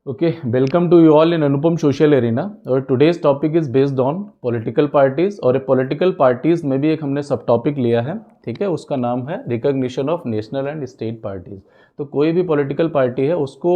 Okay, welcome to you all in Anupam Social Arena. और today's topic is based on political parties और political parties में भी एक हमने सब टॉपिक लिया है, ठीक है। उसका नाम है recognition of national and state parties. तो कोई भी पॉलिटिकल पार्टी है उसको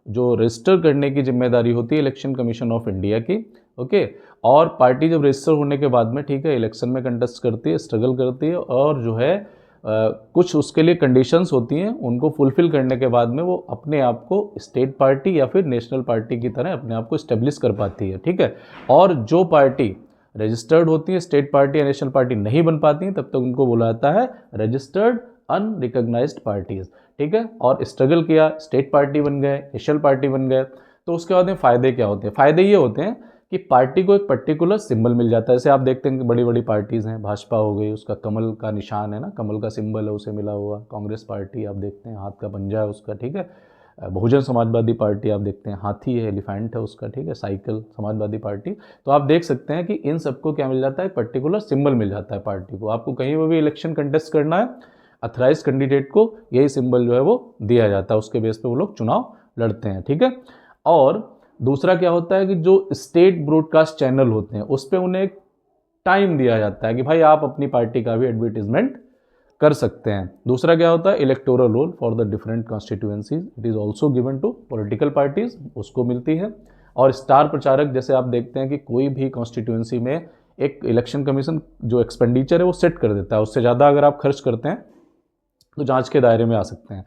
जो रजिस्टर करने की जिम्मेदारी होती है इलेक्शन कमीशन ऑफ इंडिया की, ओके। और पार्टी जब रजिस्टर होने के बाद में, ठीक है, इलेक्शन में कंटेस्ट करती है, स्ट्रगल करती है और जो है कुछ उसके लिए कंडीशंस होती हैं, उनको फुलफिल करने के बाद में वो अपने आप को स्टेट पार्टी या फिर नेशनल पार्टी की तरह अपने आप को इस्टेब्लिश कर पाती है, ठीक है। और जो पार्टी रजिस्टर्ड होती है स्टेट पार्टी या नेशनल पार्टी नहीं बन पाती हैं, तब तक उनको बोला जाता है रजिस्टर्ड अनरिकॉग्नाइज्ड पार्टीज, ठीक है। और स्ट्रगल किया, स्टेट पार्टी बन गए, नेशनल पार्टी बन गए, तो उसके बाद में फ़ायदे क्या होते हैं? फ़ायदे ये होते हैं कि पार्टी को एक पर्टिकुलर सिंबल मिल जाता है। जैसे आप देखते हैं कि बड़ी बड़ी पार्टीज़ हैं, भाजपा हो गई, उसका कमल का निशान है ना, कमल का सिंबल है, उसे मिला हुआ। कांग्रेस पार्टी आप देखते हैं हाथ का पंजा है उसका, ठीक है। बहुजन समाजवादी पार्टी आप देखते हैं हाथी है, एलिफेंट है उसका, ठीक है। Cycle Samajwadi party. तो आप देख सकते हैं कि इन सबको क्या मिल जाता है? पर्टिकुलर सिंबल मिल जाता है पार्टी को। आपको कहीं पर भी इलेक्शन कंटेस्ट करना है, अथराइज कैंडिडेट को यही सिंबल जो है वो दिया जाता है, उसके बेस पे वो लोग चुनाव लड़ते हैं, ठीक है। और दूसरा क्या होता है कि जो स्टेट ब्रॉडकास्ट चैनल होते हैं उस पर उन्हें एक टाइम दिया जाता है कि भाई आप अपनी पार्टी का भी एडवर्टीजमेंट कर सकते हैं। दूसरा क्या होता है? Electoral roll for the different constituencies, it is also given to political parties, उसको मिलती है। और स्टार प्रचारक, जैसे आप देखते हैं कि कोई भी कॉन्स्टिट्यूएंसी में एक इलेक्शन कमीशन जो एक्सपेंडिचर है वो सेट कर देता है, उससे ज़्यादा अगर आप खर्च करते हैं तो जांच के दायरे में आ सकते हैं।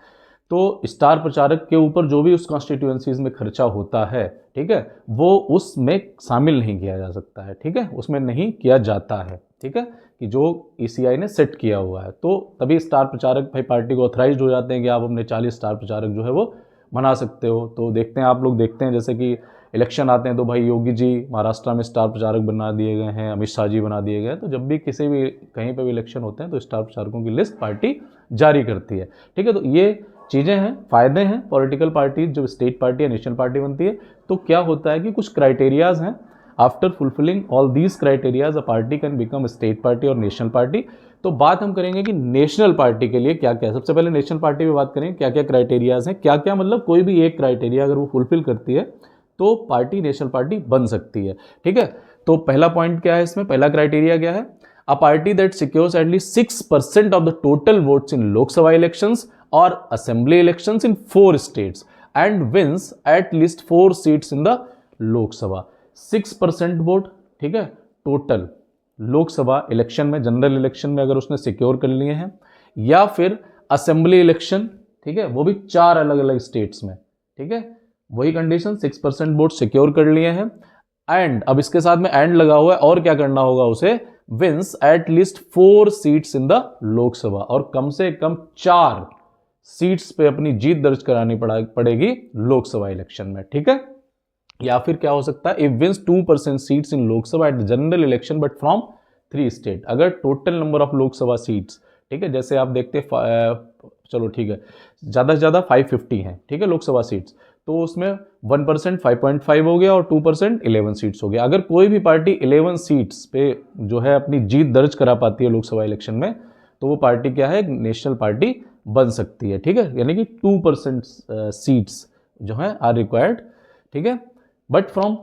तो स्टार प्रचारक के ऊपर जो भी उस कॉन्स्टिट्यूएंसीज में खर्चा होता है, ठीक है, वो उसमें शामिल नहीं किया जा सकता है, ठीक है, उसमें नहीं किया जाता है, ठीक है, कि जो ईसीआई ने सेट किया हुआ है। तो तभी स्टार प्रचारक भाई पार्टी को ऑथराइज हो जाते हैं कि आप अपने 40 स्टार प्रचारक जो है वो बना सकते हो। तो देखते हैं, आप लोग देखते हैं जैसे कि इलेक्शन आते हैं तो भाई योगी जी महाराष्ट्र में स्टार प्रचारक बना दिए गए हैं, अमित शाह जी बना दिए गए हैं। तो जब भी किसी भी कहीं पर भी इलेक्शन होते हैं तो स्टार प्रचारकों की लिस्ट पार्टी जारी करती है, ठीक है। तो ये चीज़ें हैं, फ़ायदे हैं पॉलिटिकल पार्टी जब स्टेट पार्टी या नेशनल पार्टी बनती है। तो क्या होता है कि कुछ क्राइटेरियाज हैं, after fulfilling all these criterias a party can become state party और नेशनल पार्टी। तो बात हम करेंगे कि नेशनल पार्टी के लिए क्या क्या है। सबसे पहले नेशनल पार्टी में बात करेंगे क्या क्या क्राइटेरियाज हैं, क्या क्या मतलब कोई भी एक क्राइटेरिया अगर वो फुलफिल करती है तो पार्टी नेशनल पार्टी बन सकती है, ठीक है। तो पहला पॉइंट क्या है इसमें, पहला क्राइटेरिया क्या है? A party that secures at least 6% of the total votes in Lok Sabha elections और assembly elections in 4 states and wins at least 4 seats in the Lok Sabha. 6% vote, ठीक है, टोटल लोकसभा इलेक्शन में, जनरल इलेक्शन में अगर उसने सिक्योर कर लिए हैं, या फिर असेंबली इलेक्शन, ठीक है, वो भी 4 अलग अलग स्टेट्स में, ठीक है, वही कंडीशन 6% वोट सिक्योर कर लिए हैं। एंड अब इसके साथ में एंड लगा हुआ है, और क्या करना होगा उसे? Wins at least 4 seats in the Lok Sabha, और कम से कम 4 सीट्स पे अपनी जीत दर्ज करानी पड़ेगी लोकसभा इलेक्शन में, ठीक है। या फिर क्या हो सकता है? If wins 2% seats in Lok Sabha at the general election but from 3 state. अगर total number of Lok Sabha seats, ठीक है, जैसे आप देखते चलो ठीक है, ज़्यादा से ज़्यादा 550 हैं, ठीक है, लोकसभा सीट्स, तो उसमें 1% 5.5 हो गया और 2% 11 सीट्स हो गया। अगर कोई भी पार्टी 11 सीट्स पे जो है अपनी जीत दर्ज करा पाती है लोकसभा इलेक्शन में, तो वो पार्टी क्या है? नेशनल पार्टी बन सकती है, ठीक है। यानी कि 2% सीट्स जो है आर रिक्वायर्ड, ठीक है, बट फ्रॉम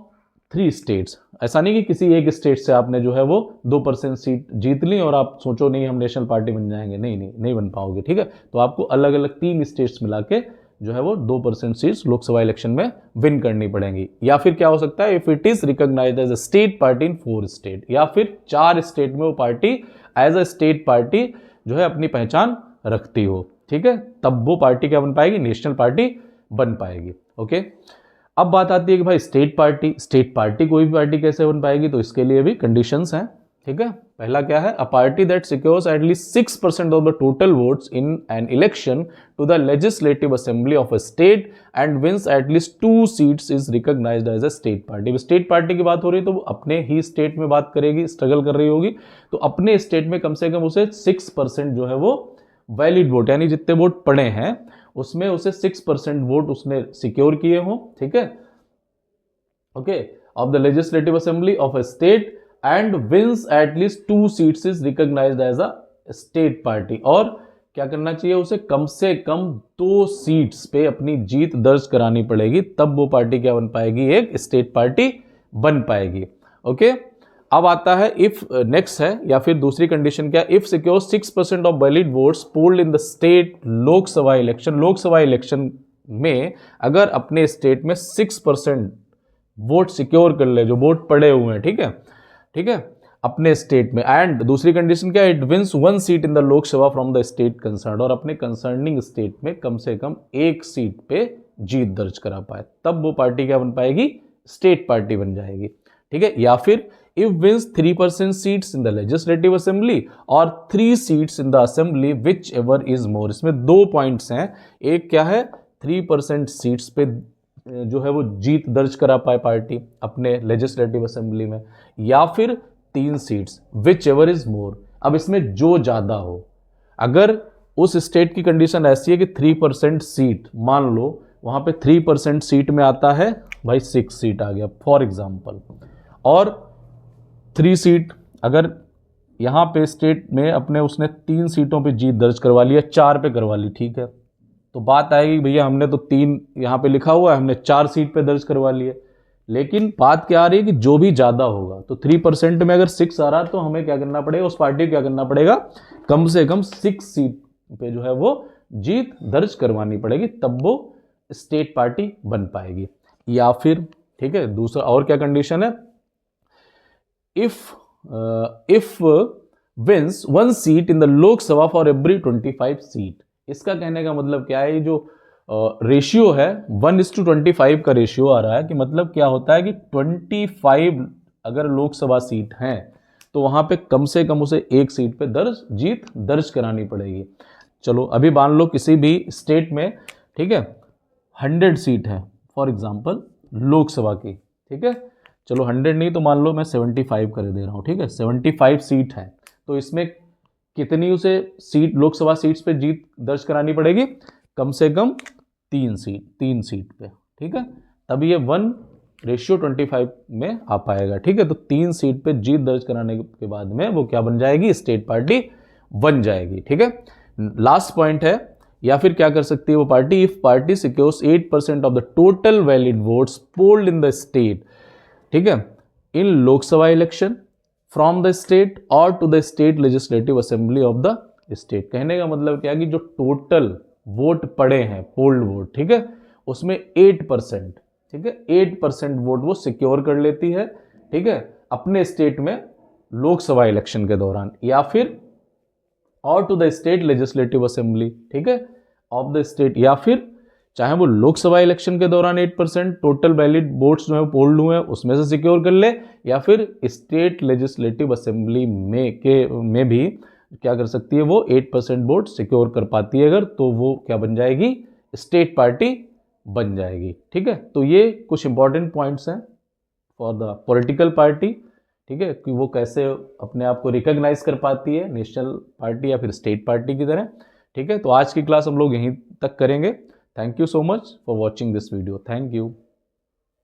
3 स्टेट्स। ऐसा नहीं कि किसी एक स्टेट से आपने जो है वो 2% सीट जीत ली और आप सोचो नहीं हम नेशनल पार्टी बन जाएंगे, नहीं बन पाओगे, ठीक है। तो आपको अलग अलग 3 स्टेट्स मिला के जो है वो 2% सीट्स लोकसभा इलेक्शन में विन करनी पड़ेंगी। या फिर क्या हो सकता है? If it is recognised as a state party in 4 state, या फिर 4 स्टेट में वो party as a state party जो है अपनी पहचान रखती हो, ठीक है, तब वो पार्टी क्या बन पाएगी? नेशनल पार्टी बन पाएगी, ओके। अब बात आती है कि भाई स्टेट पार्टी कोई भी पार्टी कैसे बन पाएगी? तो इसके लिए भी कंडीशंस हैं, ठीक है। पहला क्या है? A party that secures at least 6% of the total votes in an election to the legislative assembly of a state and wins at least 2 seats is recognised as a state party. State party की बात हो रही है तो वो अपने ही state में बात करेगी, स्ट्रगल कर रही होगी, तो अपने स्टेट में कम से कम उसे 6% जो है वो वैलिड वोट, यानी जितने वोट पड़े हैं उसमें उसे 6% वोट उसने सिक्योर किए हों, ठीक है, okay, of the legislative assembly of a state and wins at least 2 seats is recognised as a state party. और क्या करना चाहिए, उसे कम से कम 2 सीट्स पे अपनी जीत दर्ज करानी पड़ेगी, तब वो पार्टी क्या बन पाएगी, एक स्टेट पार्टी बन पाएगी। ओके, अब आता है इफ, नेक्स्ट है या फिर दूसरी कंडीशन क्या, if secure 6% of valid votes polled in the state Lok Sabha election, Lok Sabha election में अगर अपने स्टेट में 6% वोट सिक्योर कर ले, जो वोट पड़े हुए हैं, ठीक है, ठीक है, अपने स्टेट में, एंड दूसरी कंडीशन क्या है, it wins 1 seat in the Lok Sabha from the state concern, और अपने कंसर्निंग स्टेट में कम से कम 1 सीट पे जीत दर्ज करा पाए, तब वो पार्टी क्या बन पाएगी, स्टेट पार्टी बन जाएगी। ठीक है, या फिर if wins 3% seats in the legislative assembly और 3 seats in the assembly whichever is more, इसमें 2 पॉइंट्स हैं, एक क्या है, 3% सीट्स पे जो है वो जीत दर्ज करा पाए पार्टी अपने लेजिस्लेटिव असेंबली में, या फिर 3 सीट्स विच एवर इज मोर। अब इसमें जो ज्यादा हो, अगर उस स्टेट की कंडीशन ऐसी है कि 3% सीट, मान लो वहां पे 3% सीट में आता है भाई 6 सीट आ गया फॉर एग्जाम्पल, और 3 सीट अगर यहां पे स्टेट में अपने उसने 3 सीटों पे जीत दर्ज करवा लिया, 4 पे करवा ली, ठीक है, तो बात आएगी भैया हमने तो 3 यहां पे लिखा हुआ है, हमने 4 सीट पे दर्ज करवा लिए, लेकिन बात क्या आ रही है कि जो भी ज्यादा होगा, तो 3% में अगर 6 आ रहा तो हमें क्या करना पड़ेगा, उस पार्टी को क्या करना पड़ेगा, कम से कम 6 सीट पे जो है वो जीत दर्ज करवानी पड़ेगी, तब वो स्टेट पार्टी बन पाएगी। या फिर ठीक है, दूसरा और क्या कंडीशन है, if wins 1 seat in the Lok Sabha for every 25 seat. इसका कहने का मतलब क्या है, जो रेशियो है 1:25 का रेशियो आ रहा है, कि मतलब क्या होता है कि 25 अगर लोकसभा सीट हैं तो वहां पे कम से कम उसे 1 सीट पे जीत दर्ज करानी पड़ेगी। चलो अभी मान लो किसी भी स्टेट में, ठीक है, 100 सीट है फॉर एग्जांपल लोकसभा की, ठीक है, चलो 100 नहीं तो मान लो मैं 75 कर दे रहा हूं, ठीक है, 75 सीट है, तो इसमें कितनी उसे सीट, लोकसभा सीट्स पे जीत दर्ज करानी पड़ेगी, कम से कम 3 सीट पे, ठीक है, तब ये 1:25 में आ पाएगा। ठीक है, तो 3 सीट पे जीत दर्ज कराने के बाद में वो क्या बन जाएगी, स्टेट पार्टी बन जाएगी। ठीक है, लास्ट पॉइंट है, या फिर क्या कर सकती है वो party, if party secures 8% of the total valid votes polled in the state, ठीक है, in Lok Sabha election from the state और to the state legislative assembly of the state. कहने का मतलब क्या है कि जो टोटल वोट पड़े हैं, पोल्ड वोट, ठीक है, उसमें 8%, ठीक है, 8% वोट वो सिक्योर कर लेती है, ठीक है, अपने स्टेट में लोकसभा इलेक्शन के दौरान, या फिर और to the state legislative assembly, ठीक है, ऑफ द स्टेट, या फिर चाहे वो लोकसभा इलेक्शन के दौरान 8% टोटल वैलिड वोट्स जो है पोल्ड हुए हैं उसमें से सिक्योर कर ले, या फिर स्टेट लेजिस्लेटिव असेंबली में भी क्या कर सकती है, वो 8% वोट सिक्योर कर पाती है अगर, तो वो क्या बन जाएगी, स्टेट पार्टी बन जाएगी। ठीक है, तो ये कुछ इंपॉर्टेंट पॉइंट्स हैं फॉर द पॉलिटिकल पार्टी, ठीक है, कि वो कैसे अपने आप को रिकॉग्नाइज कर पाती है, नेशनल पार्टी या फिर स्टेट पार्टी की तरह। ठीक है, तो आज की क्लास हम लोग यहीं तक करेंगे। Thank you so much for watching this video, thank you.